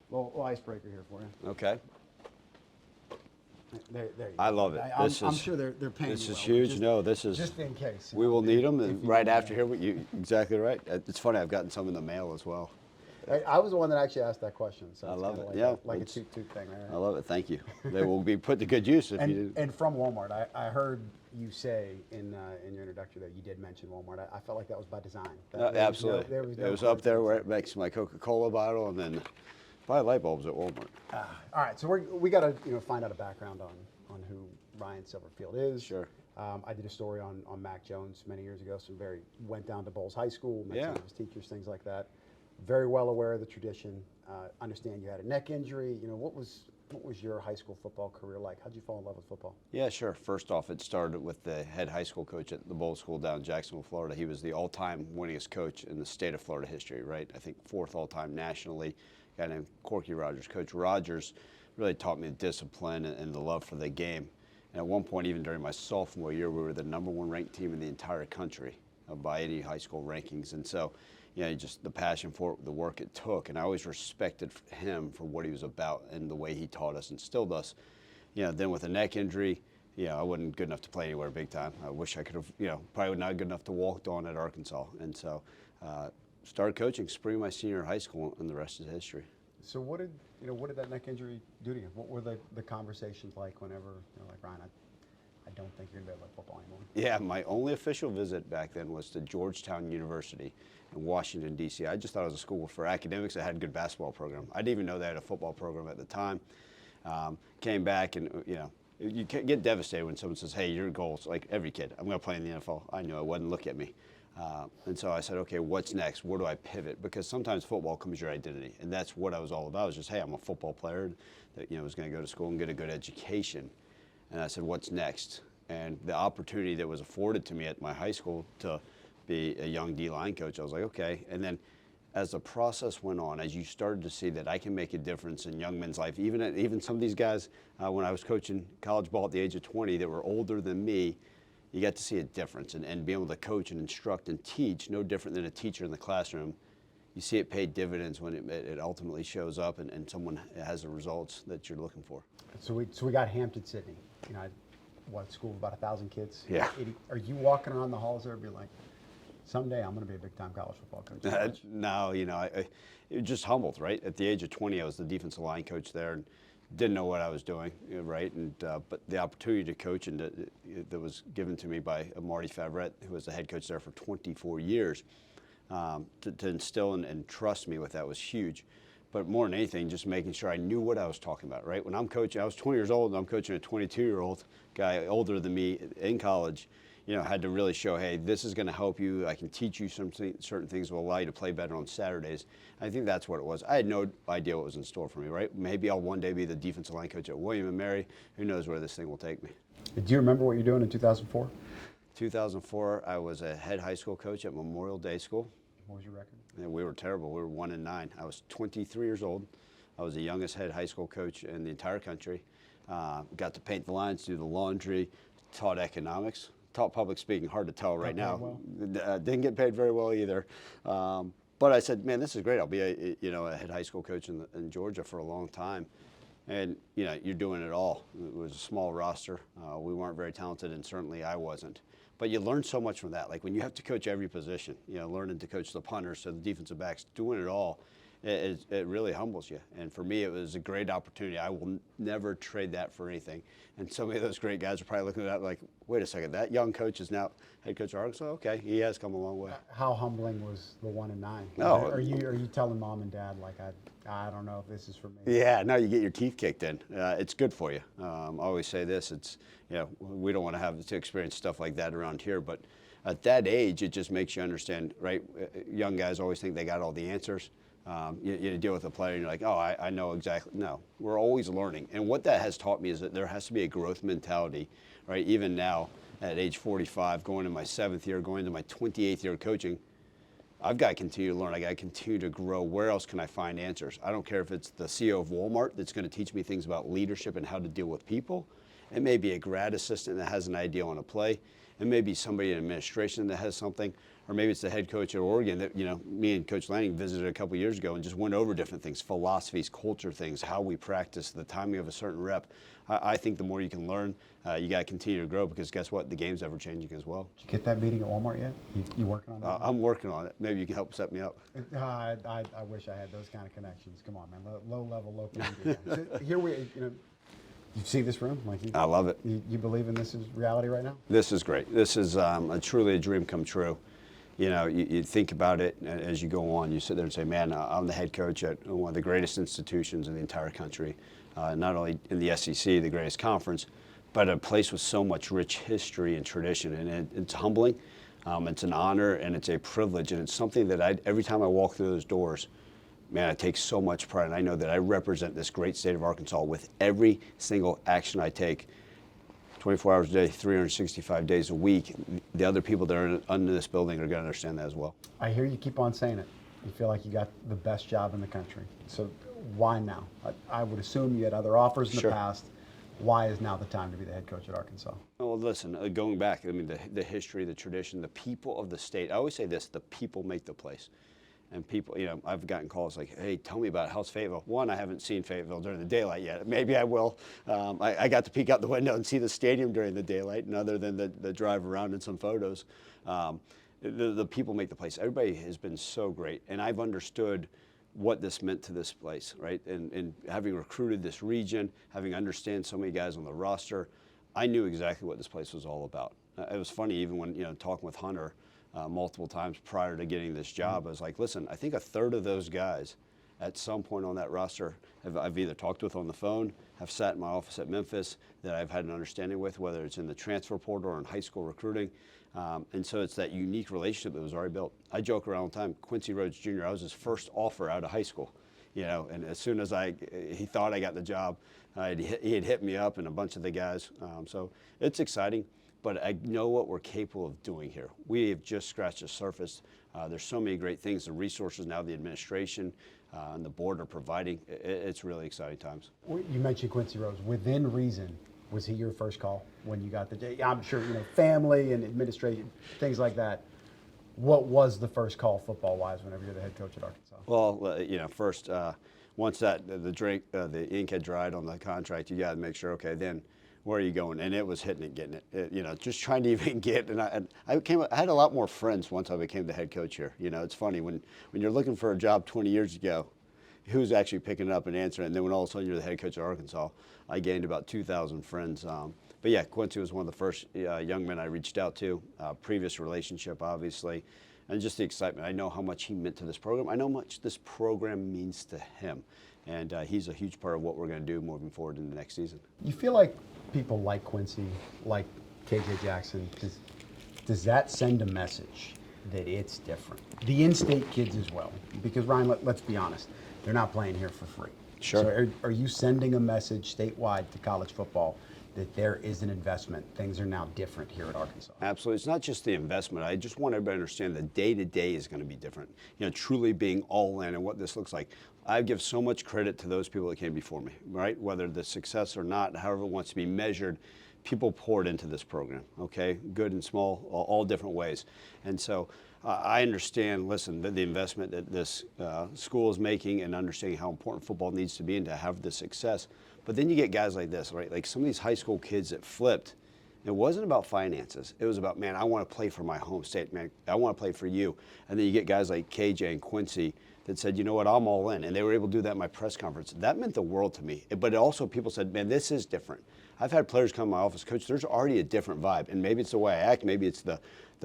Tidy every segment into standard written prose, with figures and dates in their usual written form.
little icebreaker here for you. Okay. There you I go. love it. I'm sure they're paying This you is well, but huge. just, No, this is. just in case. We will need them, if and you right need after that. here, you exactly right. It's funny. I've gotten some in the mail as well. I was the one that actually asked that question, so I it's love kind it. of Yeah, like a it's- toot thing. All right? I love it. Thank you. They will be put to good use if you. And from Walmart, I heard you say in your introductory that you did mention Walmart. I felt like that was by design. That there was Absolutely. there was no It was up there where it coincidence. makes my Coca-Cola bottle, and then buy light bulbs at Walmart. All right, so we got to find out a background on who Ryan Silverfield is. Sure. I did a story on Mac Jones many years ago. So went down to Bowles High School, met some Yeah. of his teachers, things like that. Very well aware of the tradition. Understand you had a neck injury. What was your high school football career like? How'd you fall in love with football? Yeah, sure. First off, it started with the head high school coach at the Bowles School down in Jacksonville, Florida. He was the all-time winningest coach in the state of Florida history, right? I think fourth all-time nationally. A guy named Corky Rogers. Coach Rogers really taught me the discipline and the love for the game. And at one point, even during my sophomore year, we were the #1 ranked team in the entire country by any high school rankings. And so, just the passion for it, the work it took. And I always respected him for what he was about and the way he taught us, instilled us. Then with a neck injury, I wasn't good enough to play anywhere big time. I wish I could have, probably not good enough to walk on at Arkansas. And so, started coaching spring of my senior year of high school, and the rest is history. So what did that neck injury do to you? What were the conversations like whenever like, Ryan, I don't think you're gonna be able to play football anymore? Yeah, my only official visit back then was to Georgetown University in Washington, D.C. I just thought it was a school for academics that had a good basketball program. I didn't even know they had a football program at the time. Came back and, you get devastated when someone says, hey, your goal's like every kid, I'm going to play in the NFL. I knew it wouldn't look at me. And so I said, okay, what's next? Where do I pivot? Because sometimes football becomes your identity. And that's what I was all about. It was just, hey, I'm a football player that, was going to go to school and get a good education. And I said, what's next? And the opportunity that was afforded to me at my high school to be a young D-line coach, I was like, okay. And then as the process went on, as you started to see that I can make a difference in young men's life, even some of these guys, when I was coaching college ball at the age of 20 that were older than me, you got to see a difference and be able to coach and instruct and teach, no different than a teacher in the classroom. You see it pay dividends when it ultimately shows up and someone has the results that you're looking for. So we got Hampton-Sydney. School of about 1,000 kids. Yeah. 80. Are you walking around the halls there and be like, someday I'm going to be a big-time college football coach? No, it just humbled, right? At the age of 20, I was the defensive line coach there and didn't know what I was doing, right? And but the opportunity to coach and that was given to me by Marty Favret, who was the head coach there for 24 years, to instill and trust me with that was huge. But more than anything, just making sure I knew what I was talking about, right? When I'm coaching, I was 20 years old, and I'm coaching a 22-year-old guy older than me in college. Had to really show, hey, this is going to help you. I can teach you certain things will allow you to play better on Saturdays. I think that's what it was. I had no idea what was in store for me, right? Maybe I'll one day be the defensive line coach at William & Mary. Who knows where this thing will take me. Do you remember what you're doing in 2004? 2004, I was a head high school coach at Memorial Day School. What was your record? And we were terrible. We were 1-9. I was 23 years old. I was the youngest head high school coach in the entire country. Got to paint the lines, do the laundry, taught economics, taught public speaking. Hard to tell right now. Well. Didn't get paid very well either. But I said, man, this is great. I'll be a head high school coach in Georgia for a long time. And you're doing it all. It was a small roster. We weren't very talented, and certainly I wasn't. But you learn so much from that. Like when you have to coach every position, learning to coach the punters, so the defensive backs, doing it all, it really humbles you. And for me, it was a great opportunity. I will never trade that for anything. And so many of those great guys are probably looking at that like, wait a second, that young coach is now head coach of Arkansas? Okay, he has come a long way. How humbling was the 1-9? No. Are you telling mom and dad like I don't know if this is for me? Yeah, no, you get your teeth kicked in. It's good for you. I always say this. It's we don't want to have to experience stuff like that around here, but at that age, it just makes you understand, right? Young guys always think they got all the answers. You deal with a player and you're like, oh, I know exactly. No, we're always learning. And what that has taught me is that there has to be a growth mentality, right? Even now at age 45, going to my 7th year, going to my 28th year of coaching, I've got to continue to learn. I got to continue to grow. Where else can I find answers? I don't care if it's the CEO of Walmart that's going to teach me things about leadership and how to deal with people. It may be a grad assistant that has an idea on a play. and maybe somebody in administration that has something, or maybe it's the head coach at Oregon that, me and Coach Lanning visited a couple years ago and just went over different things, philosophies, culture things, how we practice, the timing of a certain rep. I think the more you can learn, you got to continue to grow, because guess what? The game's ever changing as well. Did you get that meeting at Walmart yet? You working on that? I'm working on it. Maybe you can help set me up. I wish I had those kind of connections. Come on, man. Low level, low key. So here you see this room? I love it. You believe in this is reality right now? This is great. This is truly a dream come true. You think about it as you go on. You sit there and say, man, I'm the head coach at one of the greatest institutions in the entire country, not only in the SEC, the greatest conference, but a place with so much rich history and tradition. And it's humbling, it's an honor, and it's a privilege. And it's something that every time I walk through those doors, man, I take so much pride. And I know that I represent this great state of Arkansas with every single action I take. 24 hours a day, 365 days a week. The other people that are under this building are going to understand that as well. I hear you keep on saying it. You feel like you got the best job in the country. So why now? I would assume you had other offers in Sure. the past. Why is now the time to be the head coach at Arkansas? Well, listen, going back, I mean, the history, the tradition, the people of the state. I always say this, the people make the place. And people, I've gotten calls like, hey, tell me about how's Fayetteville. One, I haven't seen Fayetteville during the daylight yet. Maybe I will. I got to peek out the window and see the stadium during the daylight, and other than the drive around and some photos. The people make the place. Everybody has been so great, and I've understood what this meant to this place, right? And having recruited this region, having understand so many guys on the roster, I knew exactly what this place was all about. It was funny, even when, talking with Hunter, multiple times prior to getting this job, I was like, listen, I think a third of those guys at some point on that roster I've either talked with on the phone, have sat in my office at Memphis, that I've had an understanding with, whether it's in the transfer portal or in high school recruiting. And so it's that unique relationship that was already built. I joke around all the time, Quincy Rhodes Jr., I was his first offer out of high school. And as soon as he thought I got the job, he had hit me up and a bunch of the guys. So it's exciting. But I know what we're capable of doing here. We have just scratched the surface. There's so many great things, the resources now the administration and the board are providing. It's really exciting times. You mentioned Quincy Rhodes. Within reason, was he your first call when you got the? I'm sure family and administration, things like that. What was the first call football-wise whenever you're the head coach at Arkansas? Well, first, once the ink had dried on the contract, you got to make sure. Okay, then. Where are you going? And it was hitting it, getting it. Just trying to even get. And I had a lot more friends once I became the head coach here. It's funny when you're looking for a job 20 years ago, who's actually picking it up and answering? And then when all of a sudden you're the head coach of Arkansas, I gained about 2,000 friends. But yeah, Quincy was one of the first young men I reached out to. Previous relationship, obviously, and just the excitement. I know how much he meant to this program. I know how much this program means to him. And he's a huge part of what we're going to do moving forward in the next season. You feel like people like Quincy, like KJ Jackson, does that send a message that it's different? The in-state kids as well, because Ryan, let's be honest, they're not playing here for free. Sure. So are you sending a message statewide to college football that there is an investment? Things are now different here at Arkansas. Absolutely. It's not just the investment. I just want everybody to understand the day-to-day is going to be different. Truly being all in and what this looks like. I give so much credit to those people that came before me, right? Whether the success or not, however it wants to be measured, people poured into this program, okay? Good and small, all different ways. And so I understand, listen, the investment that this school is making and understanding how important football needs to be and to have the success. But then you get guys like this, right? Like some of these high school kids that flipped. It wasn't about finances. It was about, man, I want to play for my home state, man. I want to play for you. And then you get guys like KJ and Quincy that said, you know what, I'm all in. And they were able to do that at my press conference. That meant the world to me. But also people said, man, this is different. I've had players come to my office, Coach, there's already a different vibe. And maybe it's the way I act. Maybe it's the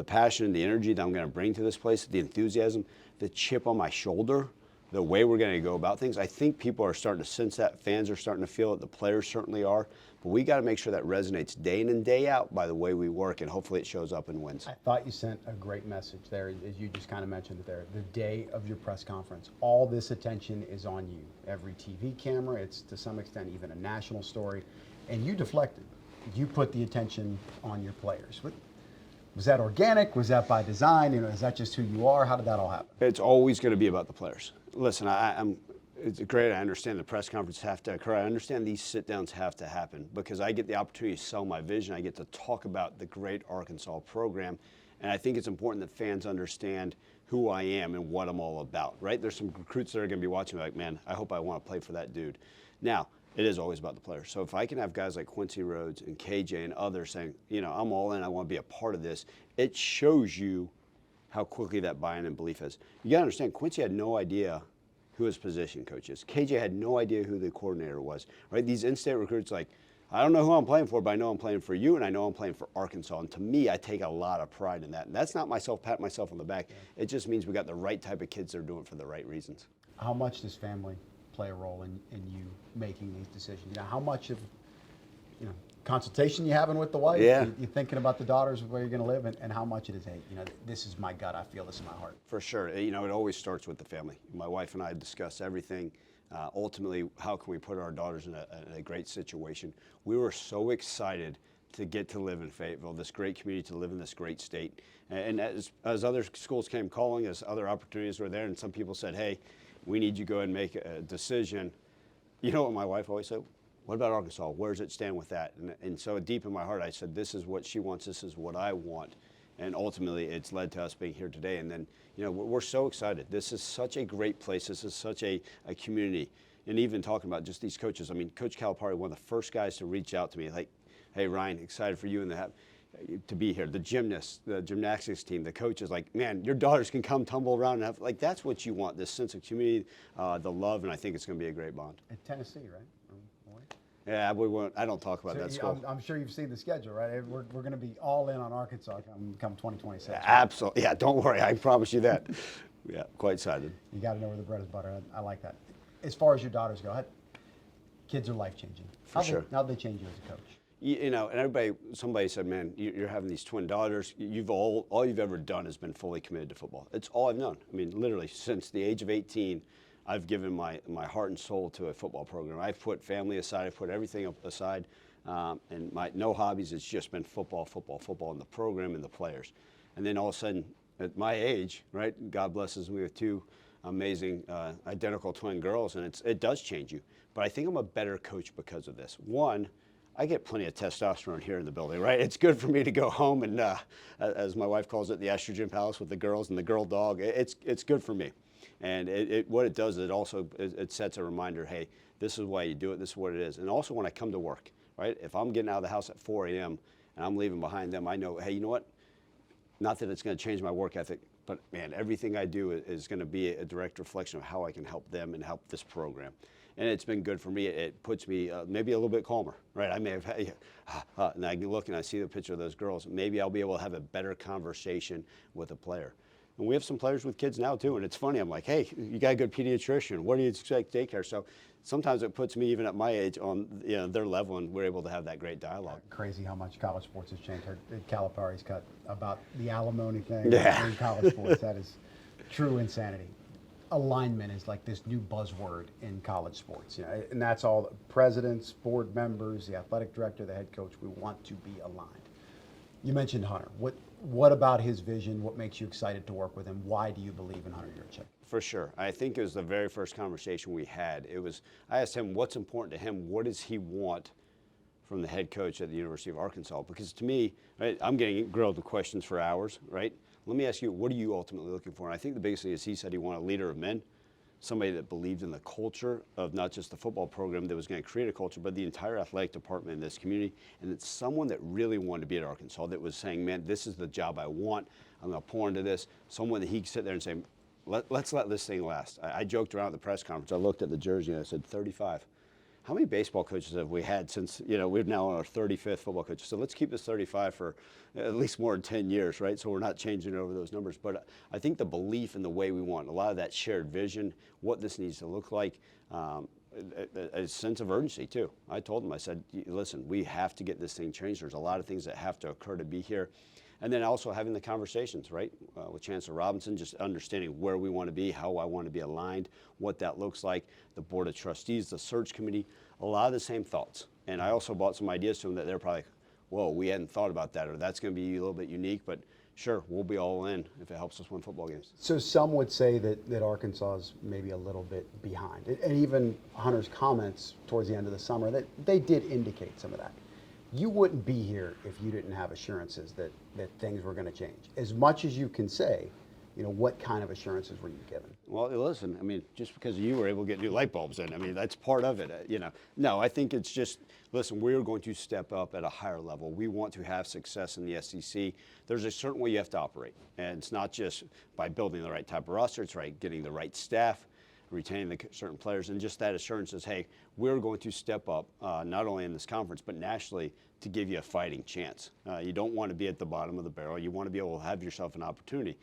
passion and the energy that I'm going to bring to this place, the enthusiasm, the chip on my shoulder, the way we're going to go about things. I think people are starting to sense that. Fans are starting to feel it. The players certainly are. But we got to make sure that resonates day in and day out by the way we work, and hopefully it shows up in wins. I thought you sent a great message there, as you just kind of mentioned it there. The day of your press conference, all this attention is on you. Every TV camera, it's to some extent even a national story, and you deflected. You put the attention on your players. Was that organic? Was that by design? Is that just who you are? How did that all happen? It's always going to be about the players. Listen, It's great. I understand the press conferences have to occur. I understand these sit-downs have to happen because I get the opportunity to sell my vision. I get to talk about the great Arkansas program. And I think it's important that fans understand who I am and what I'm all about, right? There's some recruits that are going to be watching like, man, I hope I want to play for that dude. Now, it is always about the players. So if I can have guys like Quincy Rhodes and KJ and others saying, I'm all in, I want to be a part of this, it shows you how quickly that buy-in and belief is. You got to understand, Quincy had no idea who his position coach is. KJ had no idea who the coordinator was, right? These in-state recruits like, I don't know who I'm playing for, but I know I'm playing for you, and I know I'm playing for Arkansas. And to me, I take a lot of pride in that. And that's not patting myself on the back. It just means we got the right type of kids that are doing it for the right reasons. How much does family play a role in you making these decisions? How much of consultation you having with the wife? Yeah. You thinking about the daughters, where you're going to live, and how much it is, hey, this is my gut. I feel this in my heart. For sure. It always starts with the family. My wife and I discuss everything. Ultimately, how can we put our daughters in a great situation? We were so excited to get to live in Fayetteville, this great community, to live in this great state. And as other schools came calling, as other opportunities were there, and some people said, hey, we need you to go ahead and make a decision. You know what my wife always said? What about Arkansas? Where does it stand with that? And so deep in my heart, I said, this is what she wants. This is what I want. And ultimately, it's led to us being here today. And then, we're so excited. This is such a great place. This is such a community. And even talking about just these coaches, I mean, Coach Calipari, one of the first guys to reach out to me, like, hey, Ryan, excited for you and to be here. The gymnasts, the gymnastics team, the coaches, like, man, your daughters can come tumble around and have, like, that's what you want, this sense of community, the love, and I think it's going to be a great bond. In Tennessee, right? Yeah, we won't. I don't talk about that school. I'm sure you've seen the schedule, right? We're going to be all in on Arkansas come 2026. Right? Absolutely. Yeah, don't worry. I promise you that. Yeah, quite excited. You got to know where the bread is buttered. I like that. As far as your daughters go, kids are life-changing. For sure. How'd they change you as a coach? And somebody said, man, you're having these twin daughters. All you've ever done has been fully committed to football. It's all I've known. I mean, literally, since the age of 18, I've given my heart and soul to a football program. I've put family aside. I've put everything aside. And my no hobbies. It's just been football, and the program and the players. And then all of a sudden, at my age, right, God blesses me with two amazing identical twin girls, and it does change you. But I think I'm a better coach because of this. One, I get plenty of testosterone here in the building, right? It's good for me to go home and, as my wife calls it, the estrogen palace with the girls and the girl dog. It's good for me. And what it does is it sets a reminder, hey, this is why you do it, this is what it is. And also when I come to work, right, if I'm getting out of the house at 4 a.m. and I'm leaving behind them, I know, hey, you know what? Not that it's going to change my work ethic, but man, everything I do is going to be a direct reflection of how I can help them and help this program. And it's been good for me. It puts me maybe a little bit calmer, right? I may have, and I can look and I see the picture of those girls. Maybe I'll be able to have a better conversation with a player. And we have some players with kids now too, and it's funny. I'm like, hey, you got a good pediatrician. What do you expect daycare? So sometimes it puts me even at my age on their level, and we're able to have that great dialogue. Crazy how much college sports has changed. Calipari's cut about the alimony thing in college sports. That is true insanity. Alignment is like this new buzzword in college sports, and that's all. Presidents, board members, the athletic director, the head coach. We want to be aligned. You mentioned Hunter. What about his vision? What makes you excited to work with him? Why do you believe in Hunter Yurchek? For sure. I think it was the very first conversation we had. I asked him what's important to him. What does he want from the head coach at the University of Arkansas? Because to me, right, I'm getting grilled with questions for hours, right? Let me ask you, what are you ultimately looking for? And I think the biggest thing is he said he wanted a leader of men, somebody that believed in the culture of not just the football program that was going to create a culture, but the entire athletic department in this community. And it's someone that really wanted to be at Arkansas, that was saying, man, this is the job I want. I'm going to pour into this. Someone that he could sit there and say, let's let this thing last. I joked around at the press conference. I looked at the jersey and I said, 35. How many baseball coaches have we had since, we're now on our 35th football coach. So let's keep this 35 for at least more than 10 years, right? So we're not changing over those numbers. But I think the belief in the way we want, a lot of that shared vision, what this needs to look like, a sense of urgency too. I told him, I said, listen, we have to get this thing changed. There's a lot of things that have to occur to be here. And then also having the conversations, right, with Chancellor Robinson, just understanding where we want to be, how I want to be aligned, what that looks like, the Board of Trustees, the search committee, a lot of the same thoughts. And I also brought some ideas to them that they're probably like, whoa, we hadn't thought about that, or that's going to be a little bit unique. But sure, we'll be all in if it helps us win football games. So some would say that Arkansas is maybe a little bit behind. And even Hunter's comments towards the end of the summer, that they did indicate some of that. You wouldn't be here if you didn't have assurances that things were going to change. As much as you can say, what kind of assurances were you given? Well, listen, I mean, just because you were able to get new light bulbs in, I mean, that's part of it, No, I think it's just, listen, we're going to step up at a higher level. We want to have success in the SEC. There's a certain way you have to operate. And it's not just by building the right type of roster, it's right getting the right staff, retaining the certain players, and just that assurance is, hey, we're going to step up, not only in this conference, but nationally to give you a fighting chance. You don't want to be at the bottom of the barrel. You want to be able to have yourself an opportunity.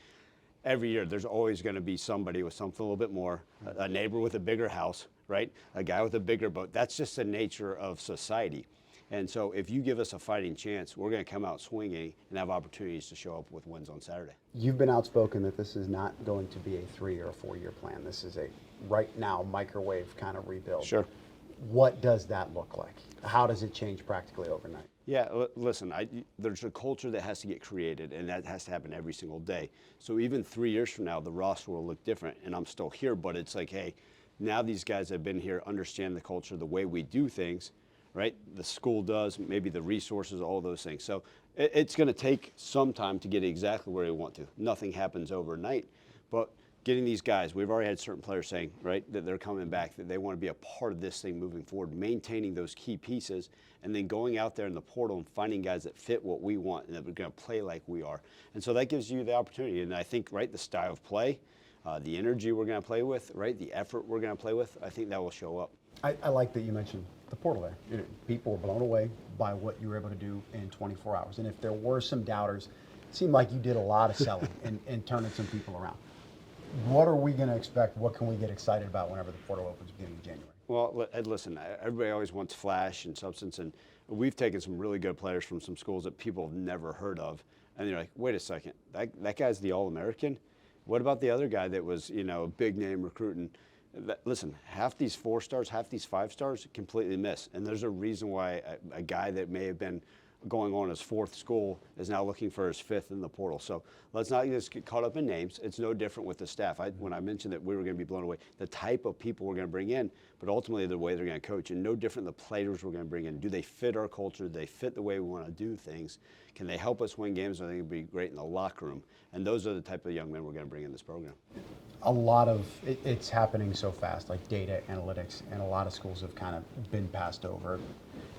Every year, there's always going to be somebody with something a little bit more, a neighbor with a bigger house, right? A guy with a bigger boat. That's just the nature of society. And so if you give us a fighting chance, we're going to come out swinging and have opportunities to show up with wins on Saturday. You've been outspoken that this is not going to be a 3 or 4 year plan. This is a right now microwave kind of rebuild. Sure. What does that look like? How does it change practically overnight? Yeah, listen, there's a culture that has to get created, and that has to happen every single day. So even 3 years from now, the roster will look different, and I'm still here, but it's like, hey, now these guys have been here, understand the culture, the way we do things, right? The school does, maybe the resources, all those things. So it's going to take some time to get exactly where we want to. Nothing happens overnight, but getting these guys, we've already had certain players saying, right, that they're coming back, that they want to be a part of this thing moving forward, maintaining those key pieces, and then going out there in the portal and finding guys that fit what we want and that are going to play like we are. And so that gives you the opportunity. And I think, right, the style of play, the energy we're going to play with, right, the effort we're going to play with, I think that will show up. I like that you mentioned the portal there. People were blown away by what you were able to do in 24 hours. And if there were some doubters, it seemed like you did a lot of selling and turning some people around. What are we going to expect? What can we get excited about whenever the portal opens beginning of January? Well, listen, everybody always wants flash and substance, and we've taken some really good players from some schools that people have never heard of, and you're like, wait a second, that guy's the All-American? What about the other guy that was, a big name recruiting? Listen, half these 4 stars, half these 5 stars completely miss, and there's a reason why a guy that may have been going on his 4th school is now looking for his 5th in the portal. So let's not just get caught up in names. It's no different with the staff. When I mentioned that we were going to be blown away, the type of people we're going to bring in, but ultimately the way they're going to coach, and no different the players we're going to bring in. Do they fit our culture? Do they fit the way we want to do things? Can they help us win games? I think it'd be great in the locker room. And those are the type of young men we're going to bring in this program. A lot of it's happening so fast, like data analytics, and a lot of schools have kind of been passed over.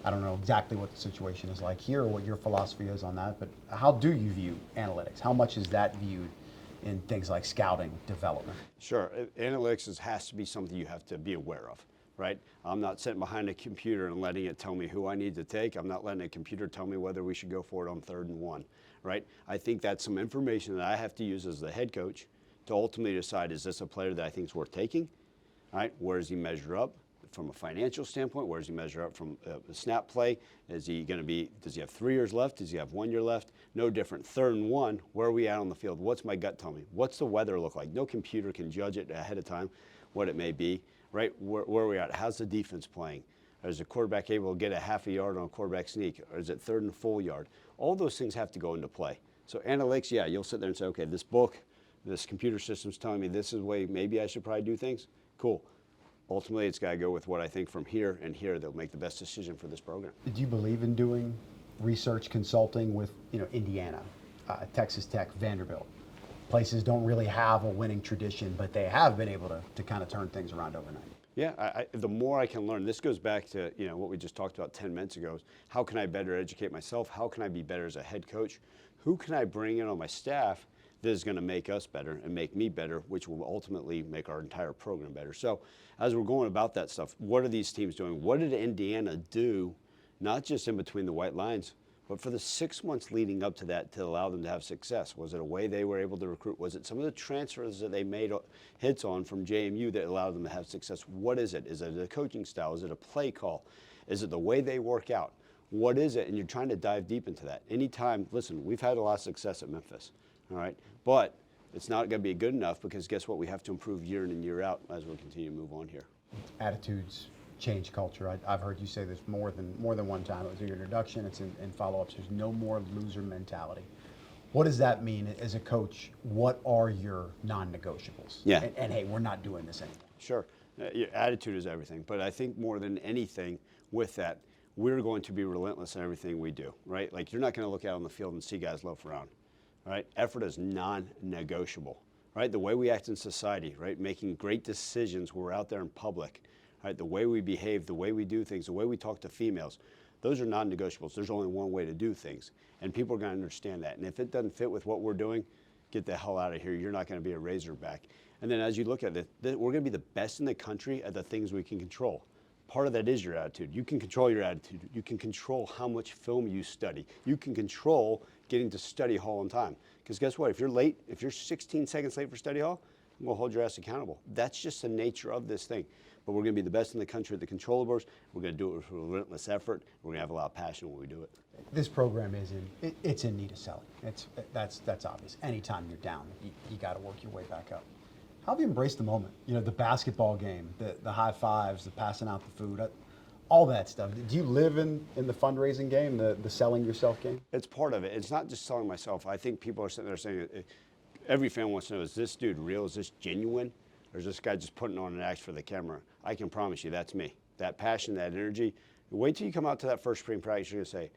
I don't know exactly what the situation is like here, or what your philosophy is on that, but how do you view analytics? How much is that viewed in things like scouting, development? Sure. Analytics has to be something you have to be aware of, right? I'm not sitting behind a computer and letting it tell me who I need to take. I'm not letting a computer tell me whether we should go for it on 3rd and 1, right? I think that's some information that I have to use as the head coach to ultimately decide, is this a player that I think is worth taking, right? Where does he measure up? From a financial standpoint, where does he measure up from a snap play? Is he going to be, does he have 3 years left? Does he have 1 year left? No different. 3rd and 1, where are we at on the field? What's my gut tell me? What's the weather look like? No computer can judge it ahead of time, what it may be, right? Where are we at? How's the defense playing? Is the quarterback able to get a half a yard on a quarterback sneak? Or is it 3rd and full yard? All those things have to go into play. So analytics, yeah, you'll sit there and say, okay, this book, this computer system's telling me this is the way maybe I should probably do things. Cool. Ultimately, it's got to go with what I think from here and here that will make the best decision for this program. Do you believe in doing research consulting with, Indiana, Texas Tech, Vanderbilt? Places don't really have a winning tradition, but they have been able to kind of turn things around overnight. Yeah, the more I can learn, this goes back to what we just talked about 10 minutes ago. Is how can I better educate myself? How can I be better as a head coach? Who can I bring in on my staff that is going to make us better and make me better, which will ultimately make our entire program better. So as we're going about that stuff, what are these teams doing? What did Indiana do, not just in between the white lines, but for the 6 months leading up to that to allow them to have success? Was it a way they were able to recruit? Was it some of the transfers that they made hits on from JMU that allowed them to have success? What is it? Is it a coaching style? Is it a play call? Is it the way they work out? What is it? And you're trying to dive deep into that. Anytime, listen, we've had a lot of success at Memphis. All right, but it's not going to be good enough because guess what? We have to improve year in and year out as we continue to move on here. Attitudes change culture. I've heard you say this more than one time. It was in your introduction. It's in follow-ups. There's no more loser mentality. What does that mean as a coach? What are your non-negotiables? Yeah. And hey, we're not doing this anymore. Sure. Your attitude is everything. But I think more than anything with that, we're going to be relentless in everything we do, right? Like you're not going to look out on the field and see guys loaf around, right? Effort is non-negotiable, right? The way we act in society, right? Making great decisions when we're out there in public, right? The way we behave, the way we do things, the way we talk to females, those are non-negotiables. There's only one way to do things. And people are going to understand that. And if it doesn't fit with what we're doing, get the hell out of here. You're not going to be a Razorback. And then as you look at it, we're going to be the best in the country at the things we can control. Part of that is your attitude. You can control your attitude. You can control how much film you study. You can control getting to study hall on time. Because guess what? If you're late, if you're 16 seconds late for study hall, I'm going to hold your ass accountable. That's just the nature of this thing. But we're going to be the best in the country at the controllables. We're going to do it with relentless effort. We're going to have a lot of passion when we do it. This program is it's in need of selling. That's obvious. Anytime you're down, you got to work your way back up. How have you embraced the moment? You know, the basketball game, the high fives, the passing out the food, all that stuff. Do you live in the fundraising game, the selling yourself game? It's part of it. It's not just selling myself. I think people are sitting there saying, every fan wants to know, is this dude real? Is this genuine? Or is this guy just putting on an act for the camera? I can promise you that's me. That passion, that energy. Wait till you come out to that first spring practice, you're going to say,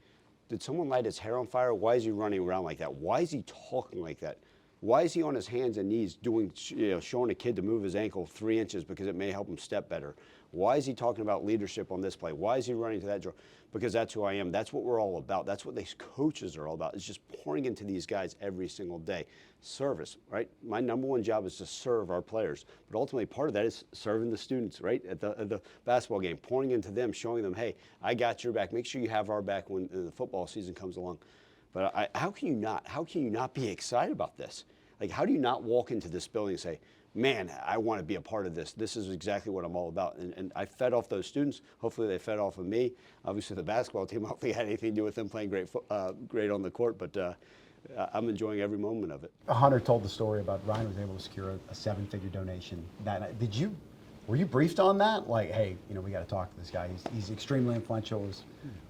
did someone light his hair on fire? Why is he running around like that? Why is he talking like that? Why is he on his hands and knees doing, showing a kid to move his ankle 3 inches because it may help him step better? Why is he talking about leadership on this play? Why is he running to that drill? Because that's who I am. That's what we're all about. That's what these coaches are all about, is just pouring into these guys every single day. Service, right? My number one job is to serve our players. But ultimately, part of that is serving the students, right? At the basketball game, pouring into them, showing them, hey, I got your back. Make sure you have our back when the football season comes along. But how can you not? How can you not be excited about this? Like, how do you not walk into this building and say, man, I want to be a part of this. This is exactly what I'm all about. And I fed off those students. Hopefully they fed off of me. Obviously the basketball team hopefully had anything to do with them playing great on the court, but I'm enjoying every moment of it. Hunter told the story about Ryan was able to secure a 7-figure donation that night. Were you briefed on that? Like, hey, we got to talk to this guy. He's extremely influential.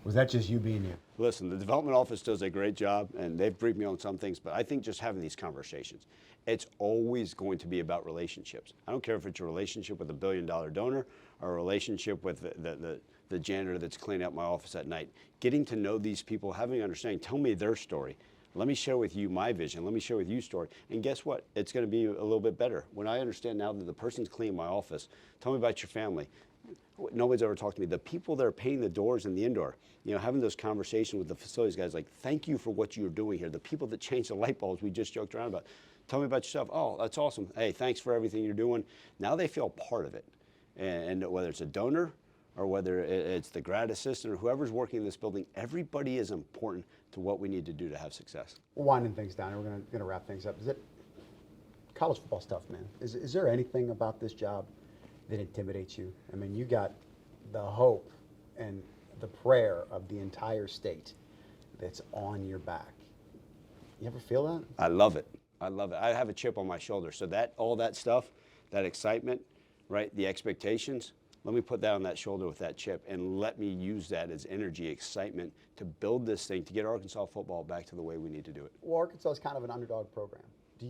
Was that just you being you? Listen, the development office does a great job, and they've briefed me on some things, but I think just having these conversations, it's always going to be about relationships. I don't care if it's a relationship with a $1 billion donor or a relationship with the janitor that's cleaning up my office at night. Getting to know these people, having an understanding, tell me their story. Let me share with you my vision. Let me share with you story. And guess what? It's going to be a little bit better. When I understand now that the person's cleaning my office, tell me about your family. Nobody's ever talked to me. The people that are painting the doors in the indoor, having those conversations with the facilities guys, like, thank you for what you're doing here. The people that change the light bulbs we just joked around about. Tell me about yourself. Oh, that's awesome. Hey, thanks for everything you're doing. Now they feel part of it. And whether it's a donor or whether it's the grad assistant or whoever's working in this building, everybody is important to what we need to do to have success. We're winding things down. We're going to wrap things up. College football stuff, man? Is there anything about this job that intimidates you? I mean, you got the hope and the prayer of the entire state that's on your back. You ever feel that? I love it. I love it. I have a chip on my shoulder. So all that stuff, that excitement, right, the expectations, let me put that on that shoulder with that chip and let me use that as energy, excitement to build this thing, to get Arkansas football back to the way we need to do it. Well, Arkansas is kind of an underdog program. Do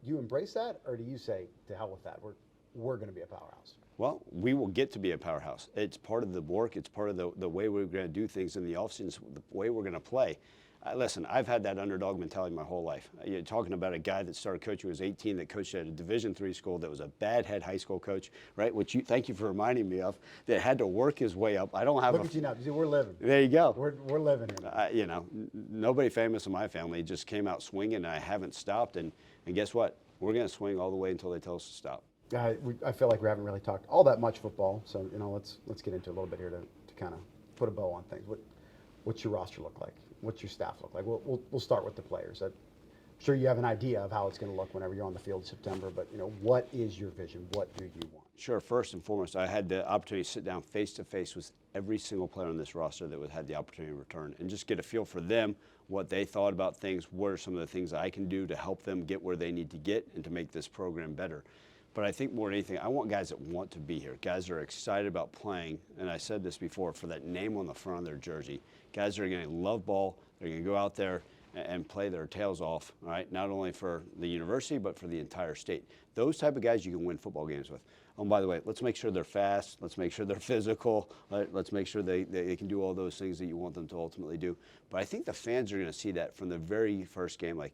you embrace that, or do you say, to hell with that, we're going to be a powerhouse? Well, we will get to be a powerhouse. It's part of the work. It's part of the way we're going to do things in the offseason, the way we're going to play. Listen, I've had that underdog mentality my whole life. You're talking about a guy that started coaching when he was 18, that coached at a Division III school, that was a bad head high school coach, right? Which thank you for reminding me of, that had to work his way up. I don't have Look at you now. We're living. There you go. We're living here. Nobody famous in my family, just came out swinging, and I haven't stopped. And guess what? We're going to swing all the way until they tell us to stop. I feel like we haven't really talked all that much football, so let's get into a little bit here to kind of put a bow on things. What's your roster look like? What's your staff look like? We'll start with the players. I'm sure you have an idea of how it's going to look whenever you're on the field in September, but what is your vision? What do you want? Sure. First and foremost, I had the opportunity to sit down face to face with every single player on this roster that had the opportunity to return and just get a feel for them, what they thought about things, what are some of the things I can do to help them get where they need to get and to make this program better. But I think more than anything, I want guys that want to be here, guys that are excited about playing, and I said this before, for that name on the front of their jersey, guys that are going to love ball, they're going to go out there and play their tails off, right? Not only for the university, but for the entire state. Those type of guys you can win football games with. Oh, and by the way, let's make sure they're fast. Let's make sure they're physical. Right? Let's make sure they can do all those things that you want them to ultimately do. But I think the fans are going to see that from the very first game. Like,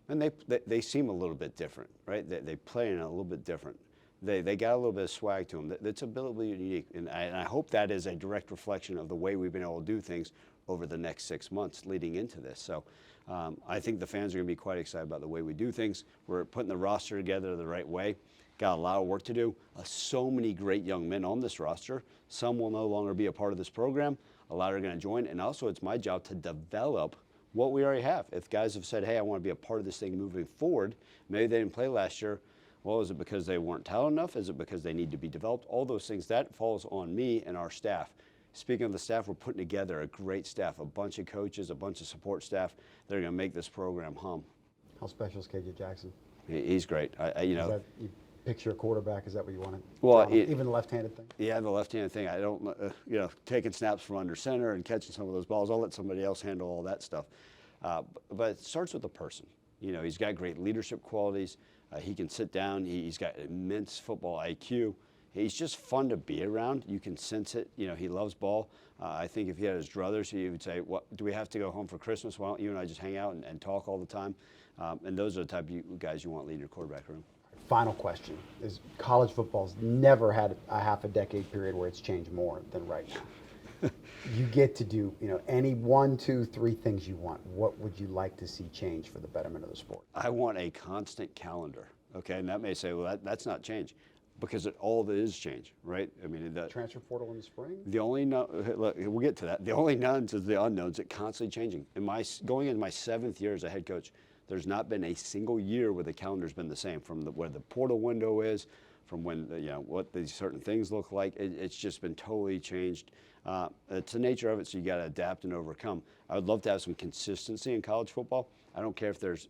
and they seem a little bit different, right? They play in a little bit different. They got a little bit of swag to them. That's a bit unique. And I hope that is a direct reflection of the way we've been able to do things over the next 6 months leading into this. So I think the fans are going to be quite excited about the way we do things. We're putting the roster together the right way. Got a lot of work to do. So many great young men on this roster. Some will no longer be a part of this program. A lot are going to join. And also it's my job to develop what we already have. If guys have said, hey, I want to be a part of this thing moving forward, maybe they didn't play last year. Well, is it because they weren't talented enough? Is it because they need to be developed? All those things, that falls on me and our staff. Speaking of the staff, we're putting together a great staff, a bunch of coaches, a bunch of support staff that are going to make this program hum. How special is KJ Jackson? He's great. You picture a quarterback, is that what you wanted? Well, even the left-handed thing? Yeah, the left-handed thing. I don't, taking snaps from under center and catching some of those balls, I'll let somebody else handle all that stuff. But it starts with the person. He's got great leadership qualities. He can sit down. He's got immense football IQ. He's just fun to be around. You can sense it. He loves ball. I think if he had his druthers, he would say, "What do we have to go home for Christmas? Why don't you and I just hang out and talk all the time?" And those are the type of guys you want leading your quarterback room. Final question is: college football's never had a half a decade period where it's changed more than right now. You get to do, any 1, 2, 3 things you want. What would you like to see change for the betterment of the sport? I want a constant calendar. Okay, and that may say, well, that's not change, because all that is change, right? I mean, the transfer portal in the spring. The only look, we'll get to that. The only knowns is the unknowns. It constantly changing. Going into my 7th year as a head coach, there's not been a single year where the calendar's been the same. From where the portal window is, from when what these certain things look like. It's just been totally changed. It's the nature of it, so you got to adapt and overcome. I would love to have some consistency in college football. I don't care if there's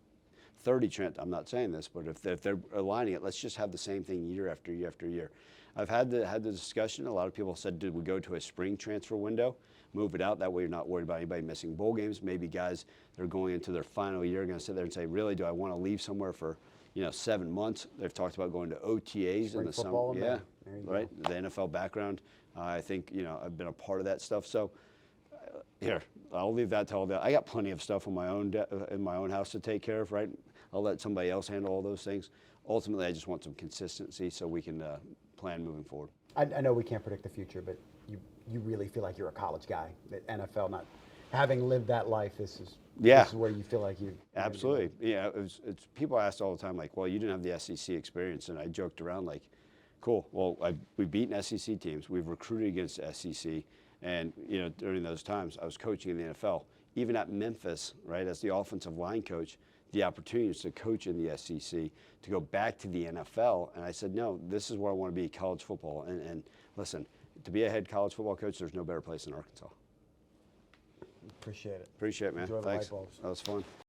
30 I'm not saying this, but if they're aligning it, let's just have the same thing year after year after year. I've had the discussion. A lot of people said, did we go to a spring transfer window, move it out? That way you're not worried about anybody missing bowl games. Maybe guys that are going into their final year are going to sit there and say, really, do I want to leave somewhere for 7 months? They've talked about going to OTAs in the summer. Yeah, right. The NFL background. I think I've been a part of that stuff. So here, I'll leave that to all that. I got plenty of stuff in my own house to take care of. Right. I'll let somebody else handle all those things. Ultimately, I just want some consistency so we can plan moving forward. I know we can't predict the future, but you really feel like you're a college guy. The NFL, not having lived that life, this is where you feel like you. Absolutely. Yeah. It's people ask all the time, like, well, you didn't have the SEC experience, and I joked around like, cool. Well, we've beaten SEC teams. We've recruited against SEC, and during those times, I was coaching in the NFL. Even at Memphis, right, as the offensive line coach, the opportunities to coach in the SEC, to go back to the NFL. And I said, no, this is where I want to be, college football. And listen, to be a head college football coach, there's no better place than Arkansas. Appreciate it. Appreciate it, man. Enjoy the Thanks. light bulbs. That was fun.